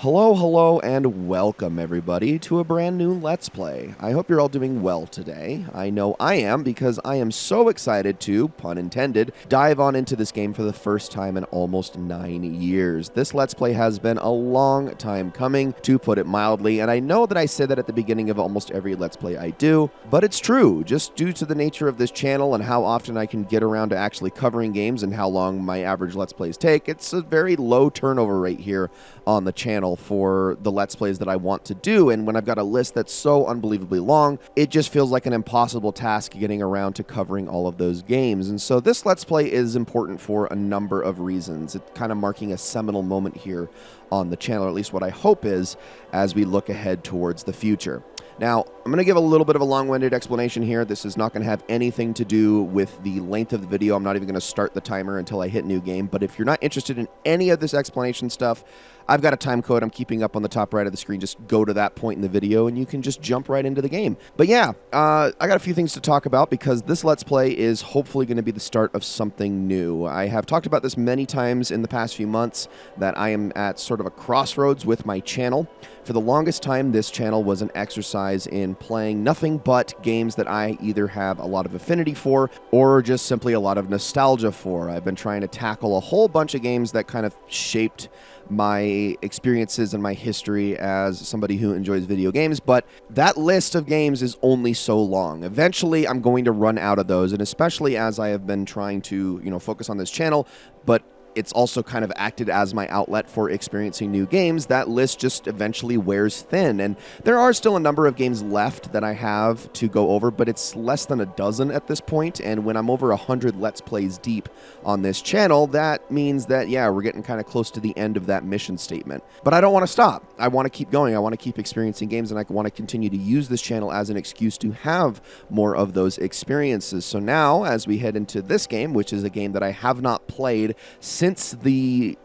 Hello, and welcome everybody to a brand new Let's Play. I hope you're all doing well today. I know I am because I am so excited to, pun intended, dive on into this game for the first time in almost 9 years. This Let's Play has been a long time coming, to put it mildly, and I know that I say that at the beginning of almost every Let's Play I do, but it's true. Just due to the nature of this channel and how often I can get around to actually covering games and how long my average Let's Plays take, it's a very low turnover rate here on the channel for the Let's Plays that I want to do, and when I've got a list that's so unbelievably long, it just feels like an impossible task getting around to covering all of those games. And so this Let's Play is important for a number of reasons. It's kind of marking a seminal moment here on the channel, or at least what I hope is, as we look ahead towards the future. Now, I'm going to give a little bit of a long-winded explanation here. This is not going to have anything to do with the length of the video. I'm not even going to start the timer until I hit new game. But if you're not interested in any of this explanation stuff, I've got a time code I'm keeping up on the top right of the screen. Just go to that point in the video and you can just jump right into the game. But yeah, I got a few things to talk about because this Let's Play is hopefully going to be the start of something new. I have talked about this many times in the past few months, that I am at sort of a crossroads with my channel. For the longest time, this channel was an exercise in playing nothing but games that I either have a lot of affinity for or just simply a lot of nostalgia for. I've been trying to tackle a whole bunch of games that kind of shaped my experiences and my history as somebody who enjoys video games, but that list of games is only so long. Eventually, I'm going to run out of those, and especially as I have been trying to, focus on this channel, but it's also kind of acted as my outlet for experiencing new games, that list just eventually wears thin. And there are still a number of games left that I have to go over, but it's less than a dozen at this point. And when I'm over 100 Let's Plays deep on this channel, that means that, yeah, we're getting kind of close to the end of that mission statement. But I don't want to stop. I want to keep going. I want to keep experiencing games, and I want to continue to use this channel as an excuse to have more of those experiences. So now, as we head into this game, which is a game that I have not played since the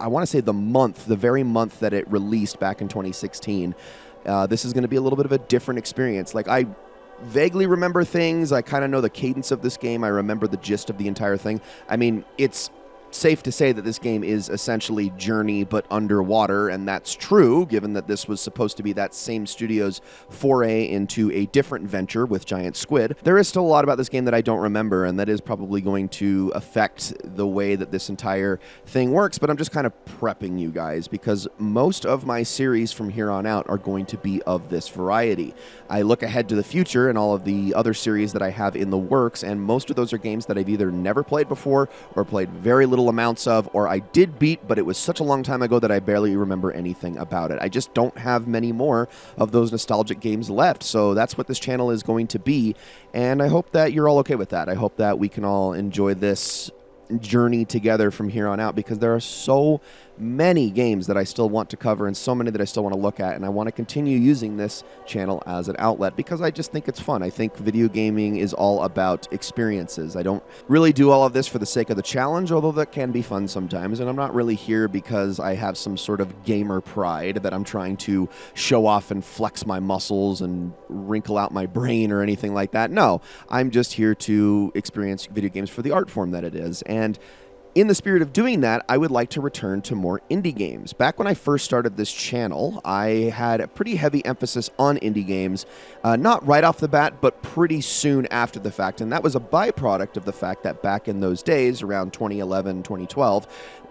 very month that it released back in 2016, this is going to be a little bit of a different experience. Like, I vaguely remember things. I kind of know the cadence of this game. I remember the gist of the entire thing. I mean, it's safe to say that this game is essentially Journey but underwater, and that's true given that this was supposed to be that same studio's foray into a different venture with giant squid. There is still a lot about this game that I don't remember, and that is probably going to affect the way that this entire thing works, but I'm just kind of prepping you guys because most of my series from here on out are going to be of this variety. I look ahead to the future and all of the other series that I have in the works, and most of those are games that I've either never played before or played very little amounts of, or I did beat, but it was such a long time ago that I barely remember anything about it. I just don't have many more of those nostalgic games left, so that's what this channel is going to be, and I hope that you're all okay with that. I hope that we can all enjoy this journey together from here on out, because there are so many games that I still want to cover and so many that I still want to look at, and I want to continue using this channel as an outlet because I just think it's fun. I think video gaming is all about experiences. I don't really do all of this for the sake of the challenge, although that can be fun sometimes, and I'm not really here because I have some sort of gamer pride that I'm trying to show off and flex my muscles and wrinkle out my brain or anything like that. No, I'm just here to experience video games for the art form that it is, and in the spirit of doing that, I would like to return to more indie games. Back when I first started this channel, I had a pretty heavy emphasis on indie games, not right off the bat, but pretty soon after the fact, and that was a byproduct of the fact that back in those days, around 2011, 2012,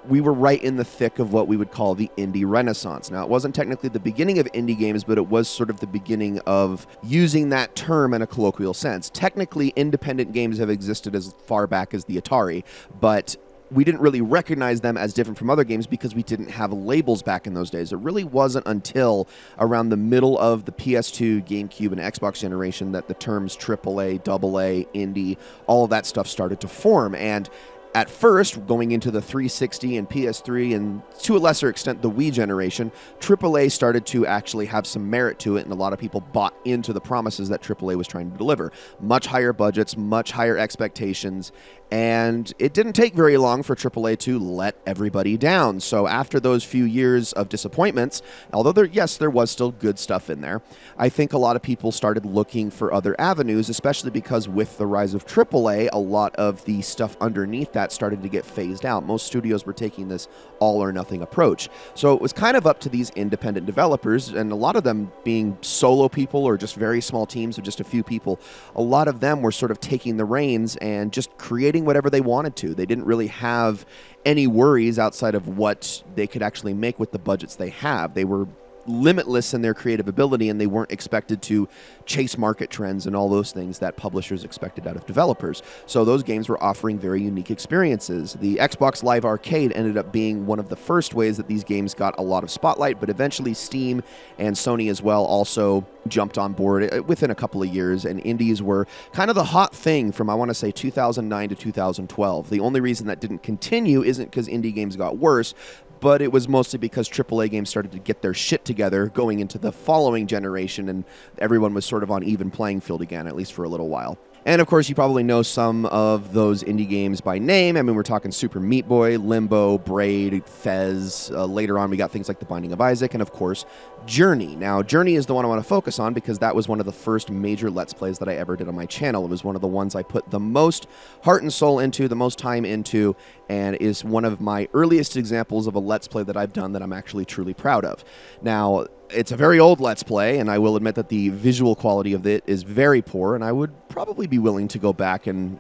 we were right in the thick of what we would call the indie renaissance. Now, it wasn't technically the beginning of indie games, but it was sort of the beginning of using that term in a colloquial sense. Technically, independent games have existed as far back as the Atari, but we didn't really recognize them as different from other games because we didn't have labels back in those days. It really wasn't until around the middle of the PS2, GameCube, and Xbox generation that the terms AAA, AA, indie, all of that stuff started to form. And at first, going into the 360 and PS3, and to a lesser extent the Wii generation, AAA started to actually have some merit to it, and a lot of people bought into the promises that AAA was trying to deliver. Much higher budgets, much higher expectations, And it didn't take very long for AAA to let everybody down. So after those few years of disappointments, although there was still good stuff in there, I think a lot of people started looking for other avenues, especially because with the rise of AAA, a lot of the stuff underneath that started to get phased out. Most studios were taking this all or nothing approach. So it was kind of up to these independent developers, and a lot of them being solo people or just very small teams of just a few people. A lot of them were sort of taking the reins and just creating whatever they wanted to. They didn't really have any worries outside of what they could actually make with the budgets they have. They were limitless in their creative ability, and they weren't expected to chase market trends and all those things that publishers expected out of developers. So those games were offering very unique experiences. The Xbox Live Arcade ended up being one of the first ways that these games got a lot of spotlight, but eventually Steam and Sony as well also jumped on board within a couple of years, and indies were kind of the hot thing from, I want to say, 2009 to 2012. The only reason that didn't continue isn't because indie games got worse, but it was mostly because AAA games started to get their shit together going into the following generation, and everyone was sort of on even playing field again, at least for a little while. And of course, you probably know some of those indie games by name. I mean, we're talking Super Meat Boy, Limbo, Braid, Fez. Later on, we got things like The Binding of Isaac, and of course, Journey. Now, Journey is the one I want to focus on because that was one of the first major Let's Plays that I ever did on my channel. It was one of the ones I put the most heart and soul into, the most time into, and is one of my earliest examples of a Let's Play that I've done that I'm actually truly proud of. Now, it's a very old Let's Play, and I will admit that the visual quality of it is very poor, and I would probably be willing to go back and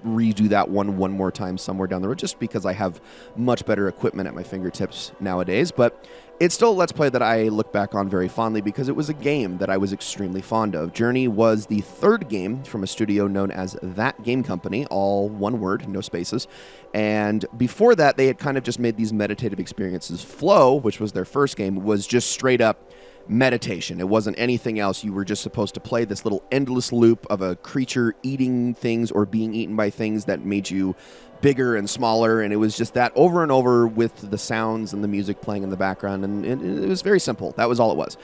redo that one more time somewhere down the road, just because I have much better equipment at my fingertips nowadays. But it's still a Let's Play that I look back on very fondly because it was a game that I was extremely fond of. Journey was the third game from a studio known as That Game Company, all one word, no spaces. And before that, they had kind of just made these meditative experiences. Flow, which was their first game, was just straight up meditation. It wasn't anything else. You were just supposed to play this little endless loop of a creature eating things or being eaten by things that made you bigger and smaller, and it was just that over and over with the sounds and the music playing in the background, and it was very simple. That was all it was.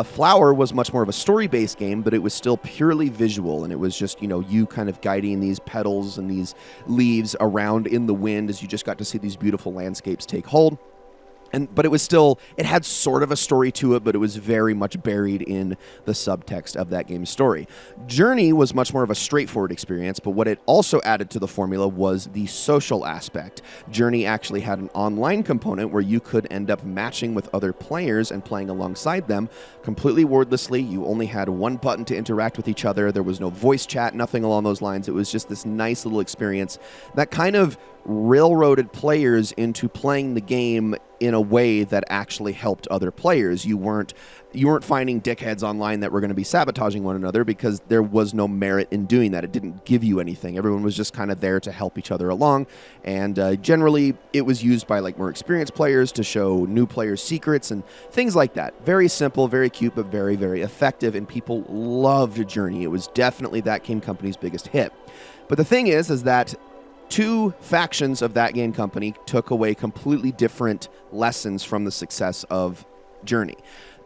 Flower was much more of a story-based game, but it was still purely visual, and it was just, you kind of guiding these petals and these leaves around in the wind as you just got to see these beautiful landscapes take hold. But it had sort of a story to it, but it was very much buried in the subtext of that game's story. Journey was much more of a straightforward experience, but what it also added to the formula was the social aspect. Journey actually had an online component where you could end up matching with other players and playing alongside them completely wordlessly. You only had one button to interact with each other. There was no voice chat, nothing along those lines. It was just this nice little experience that kind of railroaded players into playing the game in a way that actually helped other players. You weren't finding dickheads online that were going to be sabotaging one another because there was no merit in doing that. It didn't give you anything. Everyone was just kind of there to help each other along, and generally it was used by more experienced players to show new players secrets and things like that. Very simple, very cute, but very, very effective, and people loved Journey. It was definitely That Game Company's biggest hit. But the thing is that two factions of That Game Company took away completely different lessons from the success of Journey.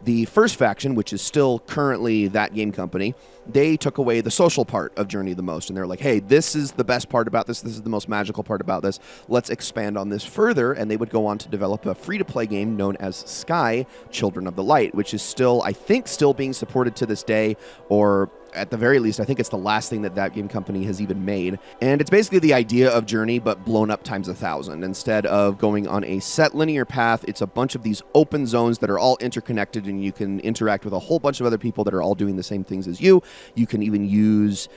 The first faction, which is still currently That Game Company, they took away the social part of Journey the most. And they're like, hey, this is the best part about this. This is the most magical part about this. Let's expand on this further. And they would go on to develop a free-to-play game known as Sky, Children of the Light, which is still, I think, still being supported to this day, or at the very least, I think it's the last thing that Game Company has even made. And it's basically the idea of Journey, but blown up times 1,000. Instead of going on a set linear path, it's a bunch of these open zones that are all interconnected, and you can interact with a whole bunch of other people that are all doing the same things as you. You can even use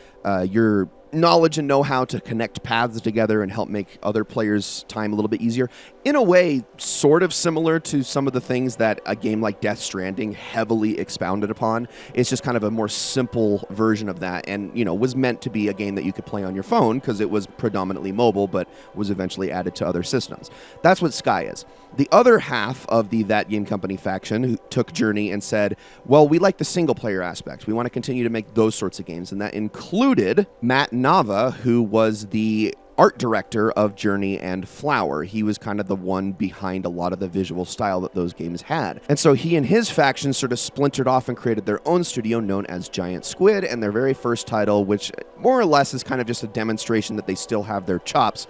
your knowledge and know-how to connect paths together and help make other players' time a little bit easier. In a way, sort of similar to some of the things that a game like Death Stranding heavily expounded upon. It's just kind of a more simple version of that, and, was meant to be a game that you could play on your phone because it was predominantly mobile, but was eventually added to other systems. That's what Sky is. The other half of the That Game Company faction who took Journey and said, well, we like the single-player aspect. We want to continue to make those sorts of games, and that included Matt Nava, who was the art director of Journey and Flower. He was kind of the one behind a lot of the visual style that those games had. And so he and his faction sort of splintered off and created their own studio known as Giant Squid, and their very first title, which more or less is kind of just a demonstration that they still have their chops,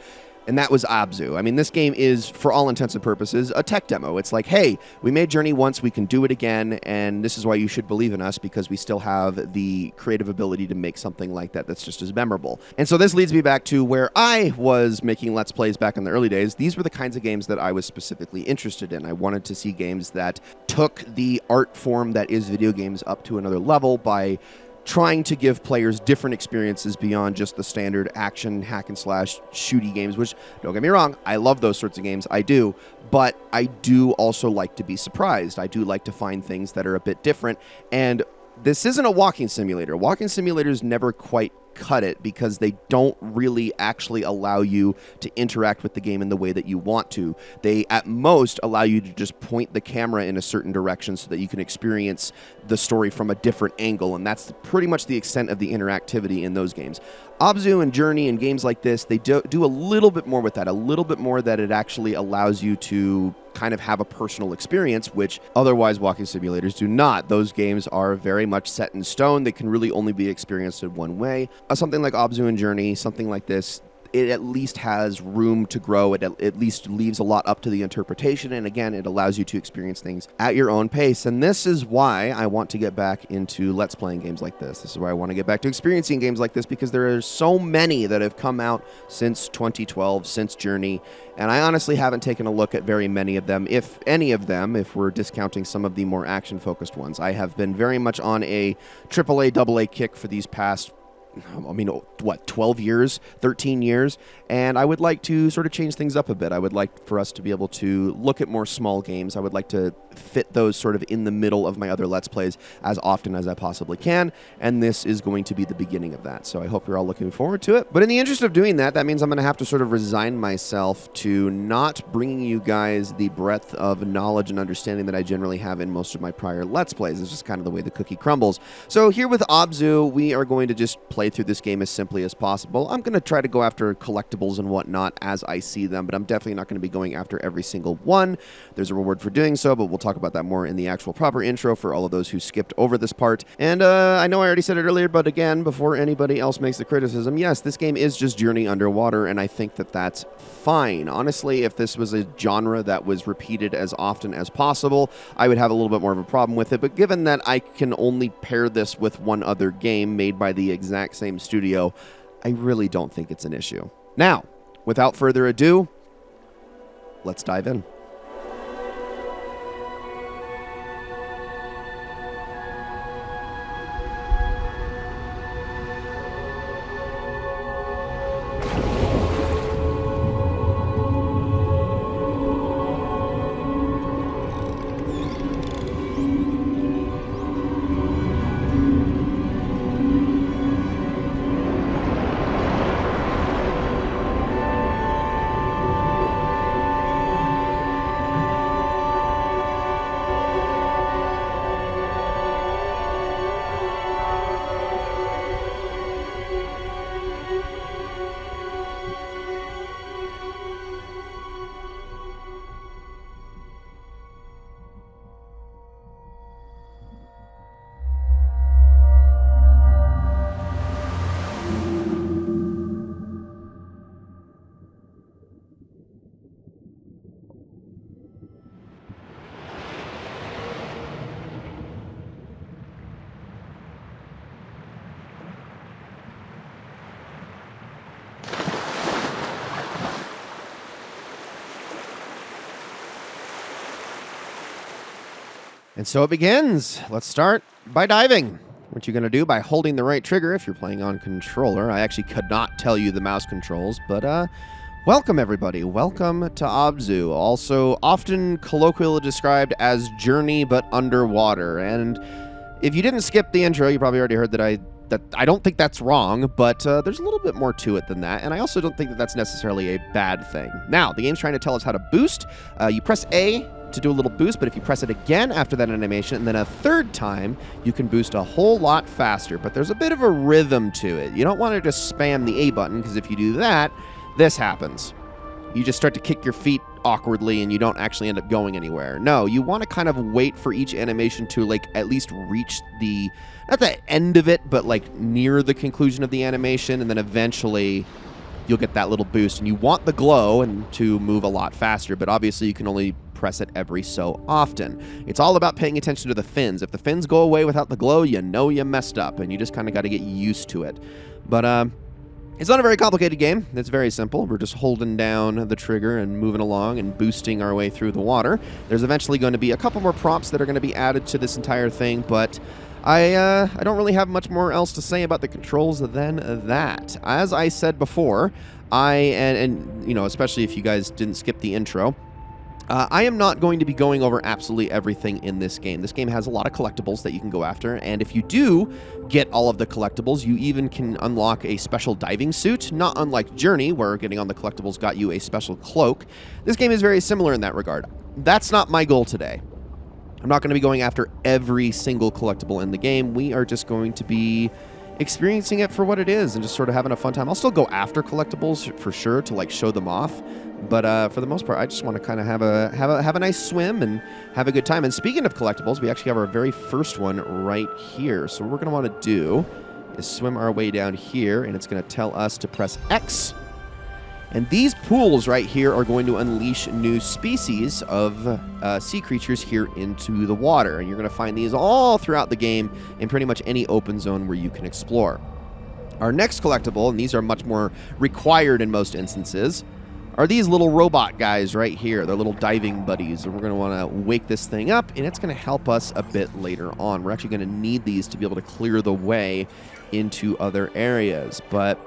and that was Abzu. I mean, this game is, for all intents and purposes, a tech demo. It's like, hey, we made Journey once, we can do it again, and this is why you should believe in us, because we still have the creative ability to make something like that that's just as memorable. And so this leads me back to where I was making Let's Plays back in the early days. These were the kinds of games that I was specifically interested in. I wanted to see games that took the art form that is video games up to another level by trying to give players different experiences beyond just the standard action, hack and slash, shooty games, which, don't get me wrong, I love those sorts of games, I do, but I do also like to be surprised. I do like to find things that are a bit different, and this isn't a walking simulator. Walking simulators never quite cut it because they don't really actually allow you to interact with the game in the way that you want to. They, at most, allow you to just point the camera in a certain direction so that you can experience the story from a different angle, and that's pretty much the extent of the interactivity in those games. Abzu and Journey and games like this, they do a little bit more with that, a little bit more that it actually allows you to kind of have a personal experience, which otherwise walking simulators do not. Those games are very much set in stone. They can really only be experienced in one way. Something like Abzu and Journey, something like this, it at least has room to grow. It at least leaves a lot up to the interpretation, and again, it allows you to experience things at your own pace. And this is why I want to get back into Let's Playing games like this. This is why I want to get back to experiencing games like this, because there are so many that have come out since 2012, since Journey, and I honestly haven't taken a look at very many of them, if any of them, if we're discounting some of the more action-focused ones. I have been very much on a AAA, AA kick for these past 12 years, 13 years, and I would like to sort of change things up a bit. I would like for us to be able to look at more small games. I would like to fit those sort of in the middle of my other Let's Plays as often as I possibly can, and this is going to be the beginning of that, so I hope you're all looking forward to it. But in the interest of doing that, that means I'm going to have to sort of resign myself to not bringing you guys the breadth of knowledge and understanding that I generally have in most of my prior Let's Plays. It's just kind of the way the cookie crumbles. So here with Abzu, we are going to just play through this game as simply as possible. I'm going to try to go after collectibles and whatnot as I see them, but I'm definitely not going to be going after every single one. There's a reward for doing so, but we'll talk about that more in the actual proper intro for all of those who skipped over this part. And I know I already said it earlier, but again, before anybody else makes the criticism, yes, this game is just Journey underwater, and I think that that's fine. Honestly, if this was a genre that was repeated as often as possible, I would have a little bit more of a problem with it, but given that I can only pair this with one other game made by the exact same studio, I really don't think it's an issue. Now, without further ado, let's dive in. And so it begins. Let's start by diving. What you're going to do by holding the right trigger if you're playing on controller. I actually could not tell you the mouse controls, but welcome everybody. Welcome to Abzu, also often colloquially described as Journey but underwater. And if you didn't skip the intro, you probably already heard that I don't think that's wrong, but there's a little bit more to it than that, and I also don't think that that's necessarily a bad thing. Now, the game's trying to tell us how to boost. You press A to do a little boost, but if you press it again after that animation and then a third time, you can boost a whole lot faster, but there's a bit of a rhythm to it. You don't want to just spam the A button, because if you do that, this happens. You just start to kick your feet awkwardly and you don't actually end up going anywhere. No, you want to kind of wait for each animation to like at least reach the, not the end of it, but like near the conclusion of the animation, and then eventually you'll get that little boost. And you want the glow and to move a lot faster, but obviously you can only press it every so often. It's all about paying attention to the fins. If the fins go away without the glow, you know you messed up, and you just kind of got to get used to it. But it's not a very complicated game. It's very simple. We're just holding down the trigger and moving along and boosting our way through the water. There's eventually going to be a couple more prompts that are going to be added to this entire thing, but I don't really have much more else to say about the controls than that. As I said before, and you know, especially if you guys didn't skip the intro, I am not going to be going over absolutely everything in this game. This game has a lot of collectibles that you can go after, and if you do get all of the collectibles, you even can unlock a special diving suit, not unlike Journey, where getting on the collectibles got you a special cloak. This game is very similar in that regard. That's not my goal today. I'm not going to be going after every single collectible in the game. We are just going to be experiencing it for what it is and just sort of having a fun time. I'll still go after collectibles for sure to like show them off, but for the most part, I just want to kind of have a nice swim and have a good time. And speaking of collectibles, we actually have our very first one right here. So what we're going to want to do is swim our way down here, and it's going to tell us to press X. And these pools right here are going to unleash new species of sea creatures here into the water. And you're going to find these all throughout the game in pretty much any open zone where you can explore. Our next collectible, and these are much more required in most instances, are these little robot guys right here. They're little diving buddies. And we're going to want to wake this thing up, and it's going to help us a bit later on. We're actually going to need these to be able to clear the way into other areas. But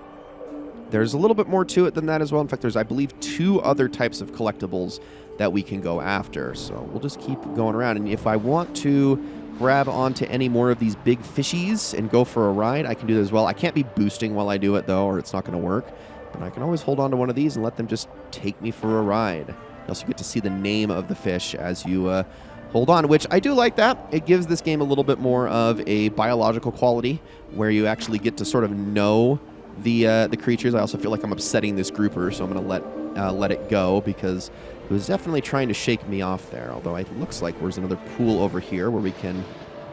there's a little bit more to it than that as well. In fact, there's, I believe, 2 other types of collectibles that we can go after. So we'll just keep going around. And if I want to grab onto any more of these big fishies and go for a ride, I can do that as well. I can't be boosting while I do it, though, or it's not going to work. But I can always hold on to one of these and let them just take me for a ride. You also get to see the name of the fish as you hold on, which I do like that. It gives this game a little bit more of a biological quality where you actually get to sort of know the creatures. I also feel like I'm upsetting this grouper, so I'm going to let it go because it was definitely trying to shake me off there. Although it looks like there's another pool over here where we can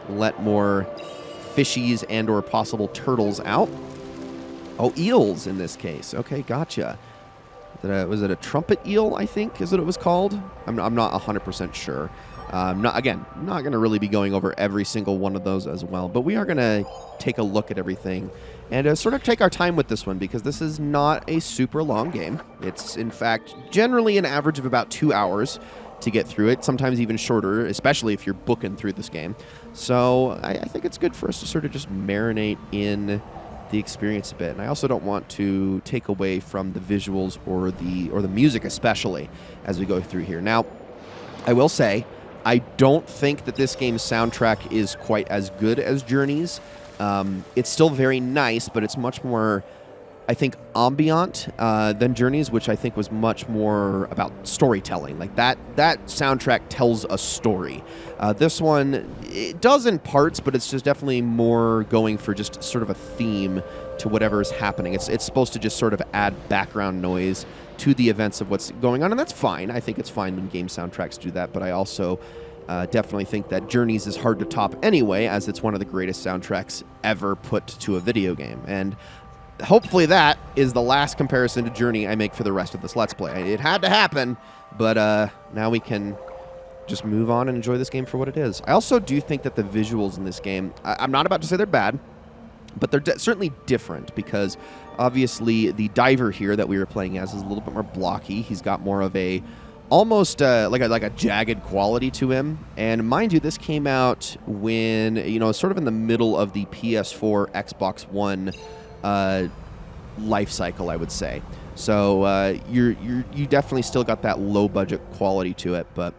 let more fishies and or possible turtles out. Oh, eels in this case. Okay, gotcha. Was it a trumpet eel, I think is what it was called? I'm not 100% sure. Not going to really be going over every single one of those as well, but we are going to take a look at everything and sort of take our time with this one because this is not a super long game. It's, in fact, generally an average of about 2 hours to get through it, sometimes even shorter, especially if you're booking through this game. So I think it's good for us to sort of just marinate in the experience a bit. And I also don't want to take away from the visuals or the music, especially as we go through here. Now, I will say, I don't think that this game's soundtrack is quite as good as Journey's. It's still very nice, but it's much more, I think, ambient than Journey's, which I think was much more about storytelling. Like that soundtrack tells a story. This one, it does in parts, but it's just definitely more going for just sort of a theme to whatever is happening. It's supposed to just sort of add background noise to the events of what's going on, and that's fine. I think it's fine when game soundtracks do that, but I also definitely think that Journey's is hard to top anyway, as it's one of the greatest soundtracks ever put to a video game. And hopefully that is the last comparison to Journey I make for the rest of this Let's Play. It had to happen, but now we can just move on and enjoy this game for what it is. I also do think that the visuals in this game, I'm not about to say they're bad, but they're certainly different because obviously the diver here that we were playing as is a little bit more blocky. He's got more of a almost like a jagged quality to him. And mind you, this came out when, sort of in the middle of the PS4, Xbox One life cycle, I would say. So you definitely still got that low budget quality to it, but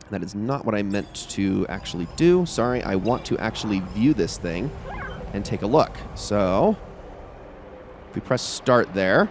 that is not what I meant to actually do. Sorry, I want to actually view this thing and take a look. So if we press start there,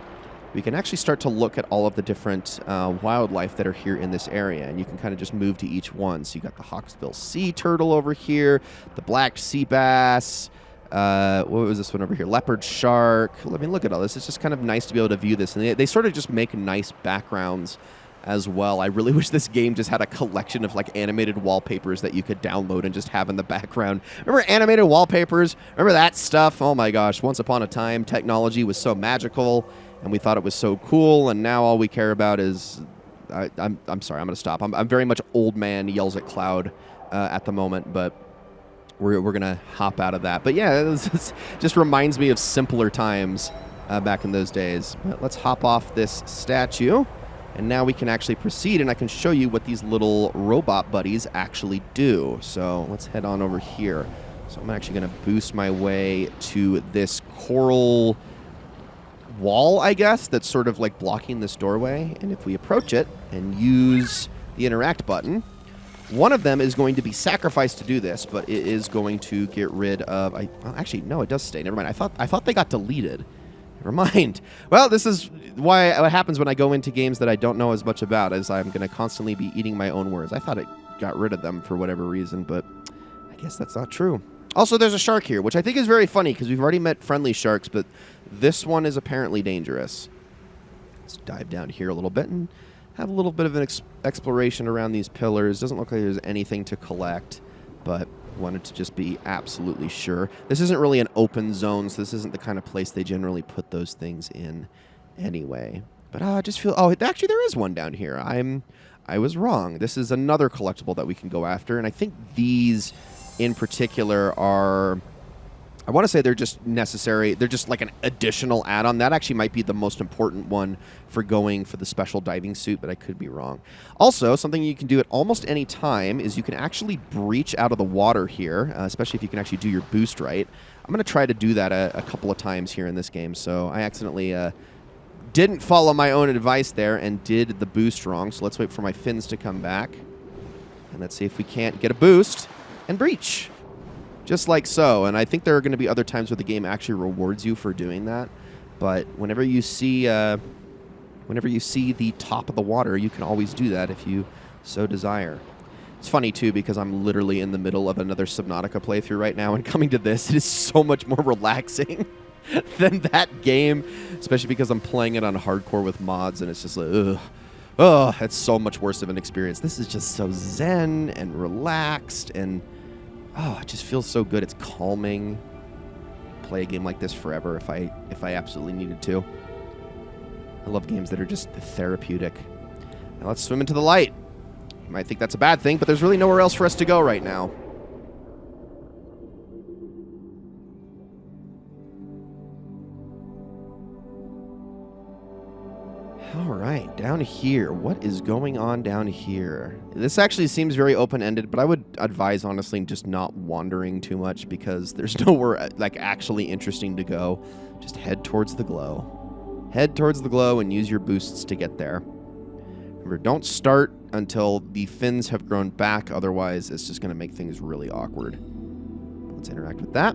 we can actually start to look at all of the different wildlife that are here in this area, and you can kind of just move to each one. So you got the Hawksbill sea turtle over here, the black sea bass, What was this one over here? Leopard shark. I mean, look at all this. It's just kind of nice to be able to view this. And they sort of just make nice backgrounds as well. I really wish this game just had a collection of like animated wallpapers that you could download and just have in the background. Remember animated wallpapers? Remember that stuff? Oh my gosh, once upon a time, technology was so magical and we thought it was so cool, and now all we care about is... I'm sorry, I'm going to stop. I'm very much old man yells at cloud at the moment, but we're going to hop out of that. But yeah, this just reminds me of simpler times back in those days. But let's hop off this statue. And now we can actually proceed, and I can show you what these little robot buddies actually do. So let's head on over here. So I'm actually going to boost my way to this coral wall, I guess, that's sort of like blocking this doorway. And if we approach it and use the interact button, one of them is going to be sacrificed to do this, but it is going to get rid of... well, actually, no, it does stay. Never mind. I thought they got deleted. Never mind. Well, this is what happens when I go into games that I don't know as much about, as I'm going to constantly be eating my own words. I thought it got rid of them for whatever reason, but I guess that's not true. Also, there's a shark here, which I think is very funny because we've already met friendly sharks, but this one is apparently dangerous. Let's dive down here a little bit and have a little bit of an exploration around these pillars. Doesn't look like there's anything to collect, but wanted to just be absolutely sure. This isn't really an open zone, so this isn't the kind of place they generally put those things in anyway. But I just feel... Oh, actually, there is one down here. I was wrong. This is another collectible that we can go after, and I think these in particular are... I want to say they're just necessary. They're just like an additional add-on. That actually might be the most important one for going for the special diving suit, but I could be wrong. Also, something you can do at almost any time is you can actually breach out of the water here, especially if you can actually do your boost right. I'm going to try to do that a couple of times here in this game, so I accidentally didn't follow my own advice there and did the boost wrong, so let's wait for my fins to come back. And let's see if we can't get a boost and breach. Just like so, and I think there are going to be other times where the game actually rewards you for doing that. But whenever you see the top of the water, you can always do that if you so desire. It's funny too because I'm literally in the middle of another Subnautica playthrough right now, and coming to this, it is so much more relaxing than that game, especially because I'm playing it on hardcore with mods, and it's just like, ugh. Oh, it's so much worse of an experience. This is just so zen and relaxed, and oh, it just feels so good. It's calming. Play a game like this forever if I absolutely needed to. I love games that are just therapeutic. Now let's swim into the light. You might think that's a bad thing, but there's really nowhere else for us to go right now. All right, down here. What is going on down here? This actually seems very open-ended, but I would advise, honestly, just not wandering too much because there's nowhere like actually interesting to go. Just head towards the glow. Head towards the glow and use your boosts to get there. Remember, don't start until the fins have grown back, otherwise it's just going to make things really awkward. Let's interact with that.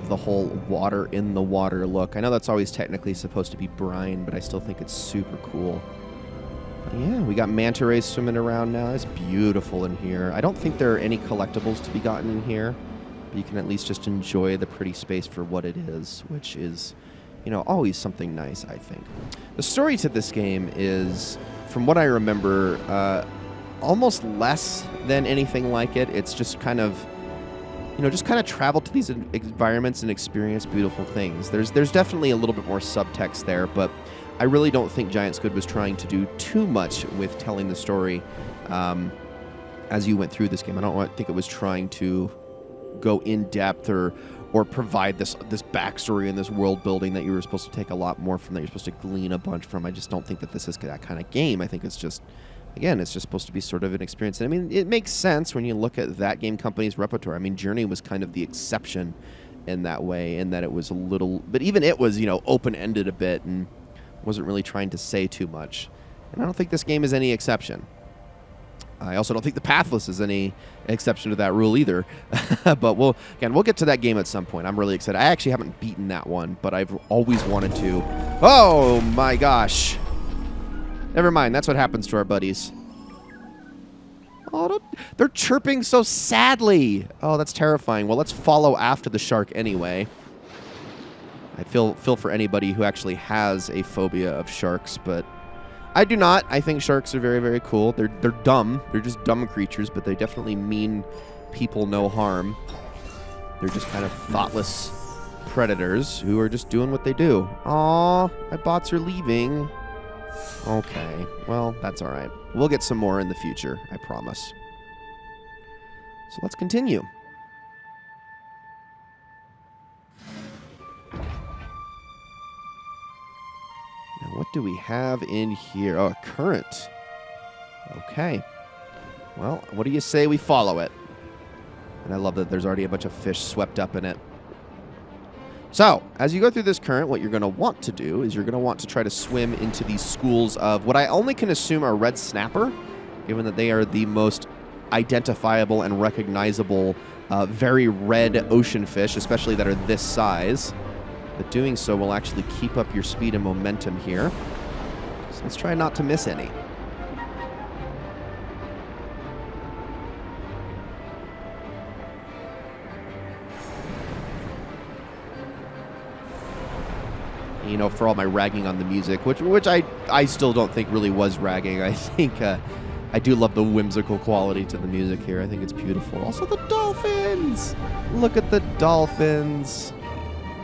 The whole water in the water look. I know that's always technically supposed to be brine, but I still think it's super cool. But yeah, we got manta rays swimming around now. It's beautiful in here. I don't think there are any collectibles to be gotten in here, but you can at least just enjoy the pretty space for what it is, which is, you know, always something nice, I think. The story to this game is, from what I remember, almost less than anything like it. It's just kind of, you know, just kind of travel to these environments and experience beautiful things. There's definitely a little bit more subtext there, but I really don't think Giant Squid was trying to do too much with telling the story as you went through this game. I don't think it was trying to go in depth or provide this backstory and this world building that you were supposed to take a lot more from, that you're supposed to glean a bunch from. I just don't think that this is that kind of game. I think it's just, again, it's just supposed to be sort of an experience. And I mean, it makes sense when you look at that game company's repertoire. I mean, Journey was kind of the exception in that way, in that it was a little, but even it was, you know, open-ended a bit and wasn't really trying to say too much. And I don't think this game is any exception. I also don't think the Pathless is any exception to that rule either. But we'll get to that game at some point. I'm really excited. I actually haven't beaten that one, but I've always wanted to. Oh my gosh. Never mind. That's what happens to our buddies. Oh, they're chirping so sadly. Oh, that's terrifying. Well, let's follow after the shark anyway. I feel for anybody who actually has a phobia of sharks, but I do not. I think sharks are very, very cool. They're dumb. They're just dumb creatures, but they definitely mean people no harm. They're just kind of thoughtless predators who are just doing what they do. Aw, my bots are leaving. Okay, well, that's all right. We'll get some more in the future, I promise. So let's continue. What do we have in here? Oh, a current. Okay. Well, what do you say we follow it? And I love that there's already a bunch of fish swept up in it. So, as you go through this current, what you're going to want to do is you're going to want to try to swim into these schools of what I only can assume are red snapper, given that they are the most identifiable and recognizable very red ocean fish, especially that are this size. But doing so will actually keep up your speed and momentum here. So let's try not to miss any. You know, for all my ragging on the music, which I still don't think really was ragging. I think I do love the whimsical quality to the music here. I think it's beautiful. Also the dolphins! Look at the dolphins.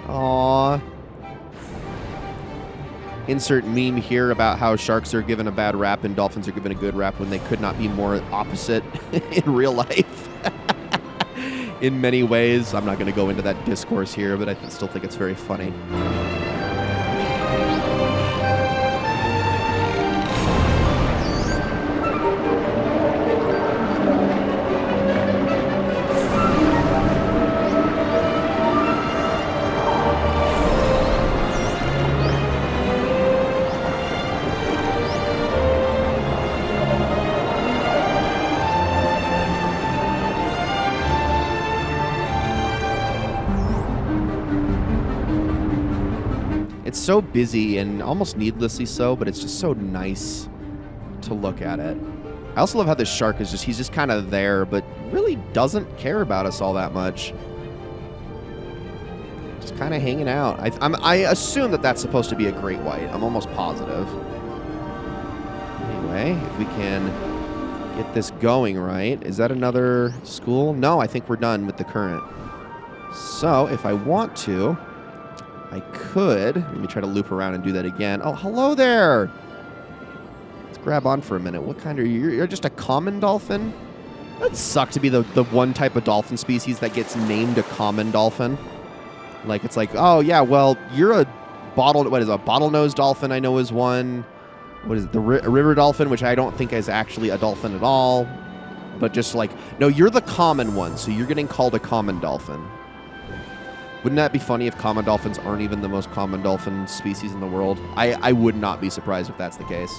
Aww. Insert meme here about how sharks are given a bad rap and dolphins are given a good rap when they could not be more opposite in real life. In many ways. I'm not going to go into that discourse here, but I still think it's very funny. It's so busy and almost needlessly so, but it's just so nice to look at it. I also love how this shark is he's just kind of there, but really doesn't care about us all that much. Just kind of hanging out. I assume that that's supposed to be a great white. I'm almost positive. Anyway, if we can get this going right. Is that another school? No, I think we're done with the current. So if I want to, I could. Let me try to loop around and do that again. Oh, hello there. Let's grab on for a minute. What kind are you? You're just a common dolphin? That'd suck to be the one type of dolphin species that gets named a common dolphin. Like, it's like, oh, yeah, well, you're a bottlenose dolphin I know is one. What is it? A river dolphin, which I don't think is actually a dolphin at all. But just like, no, you're the common one, so you're getting called a common dolphin. Wouldn't that be funny if common dolphins aren't even the most common dolphin species in the world? I would not be surprised if that's the case.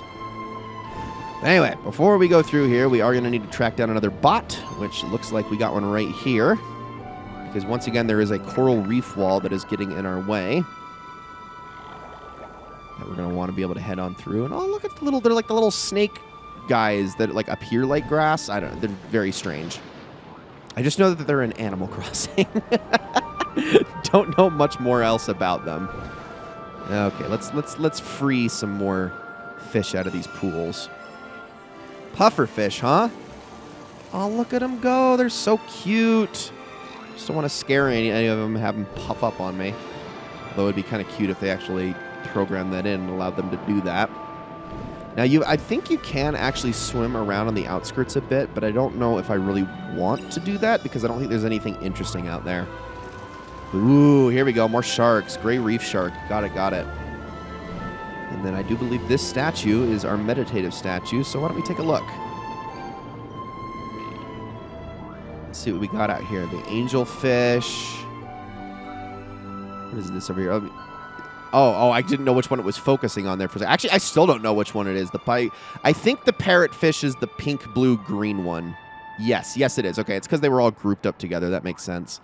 Anyway, before we go through here, we are going to need to track down another bot, which looks like we got one right here. Because once again, there is a coral reef wall that is getting in our way that we're going to want to be able to head on through. And oh, look at they're like the little snake guys that like appear like grass. I don't know. They're very strange. I just know that they're in Animal Crossing. Don't know much more else about them. Okay, let's free some more fish out of these pools. Puffer fish, huh? Oh, look at them go. They're so cute. Just don't want to scare any of them, have them puff up on me. Although it would be kind of cute if they actually programmed that in and allowed them to do that. Now, I think you can actually swim around on the outskirts a bit, but I don't know if I really want to do that because I don't think there's anything interesting out there. Ooh, here we go. More sharks. Gray reef shark. Got it, got it. And then I do believe this statue is our meditative statue, so why don't we take a look? Let's see what we got out here. The angelfish. What is this over here? Oh, I didn't know which one it was focusing on there for a second. Actually, I still don't know which one it is. I think the parrotfish is the pink, blue, green one. Yes, it is. Okay, it's because they were all grouped up together. That makes sense.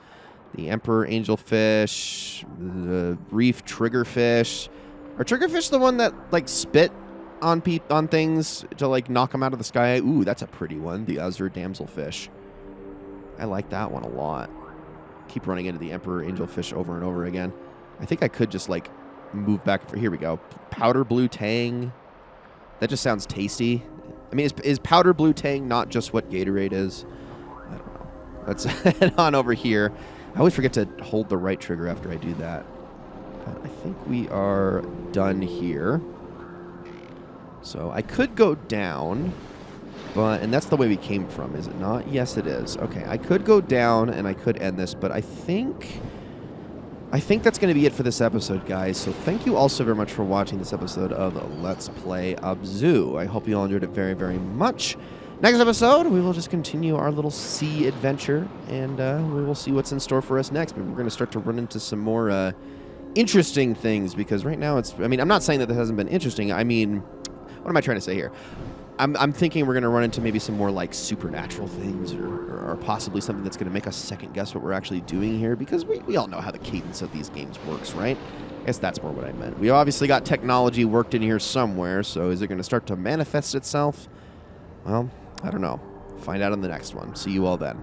The emperor angelfish, the reef triggerfish. Are triggerfish the one that like spit on things to like knock them out of the sky? Ooh, that's a pretty one. The azure damselfish. I like that one a lot. Keep running into the emperor angelfish over and over again. I think I could just like move back. Here we go. Powder blue tang. That just sounds tasty. I mean, is powder blue tang not just what Gatorade is? I don't know. Let's head on over here. I always forget to hold the right trigger after I do that. I think we are done here. So I could go down, and that's the way we came from, is it not? Yes, it is. Okay, I could go down and I could end this, but I think that's going to be it for this episode, guys. So thank you all so very much for watching this episode of Let's Play Abzu. I hope you all enjoyed it very, very much. Next episode, we will just continue our little sea adventure, and we will see what's in store for us next. But we're going to start to run into some more interesting things, because right now I'm not saying that this hasn't been interesting. I mean, what am I trying to say here? I'm thinking we're going to run into maybe some more like supernatural things or possibly something that's going to make us second guess what we're actually doing here, because we all know how the cadence of these games works, right? I guess that's more what I meant. We obviously got technology worked in here somewhere, so is it going to start to manifest itself? Well, I don't know. Find out in the next one. See you all then.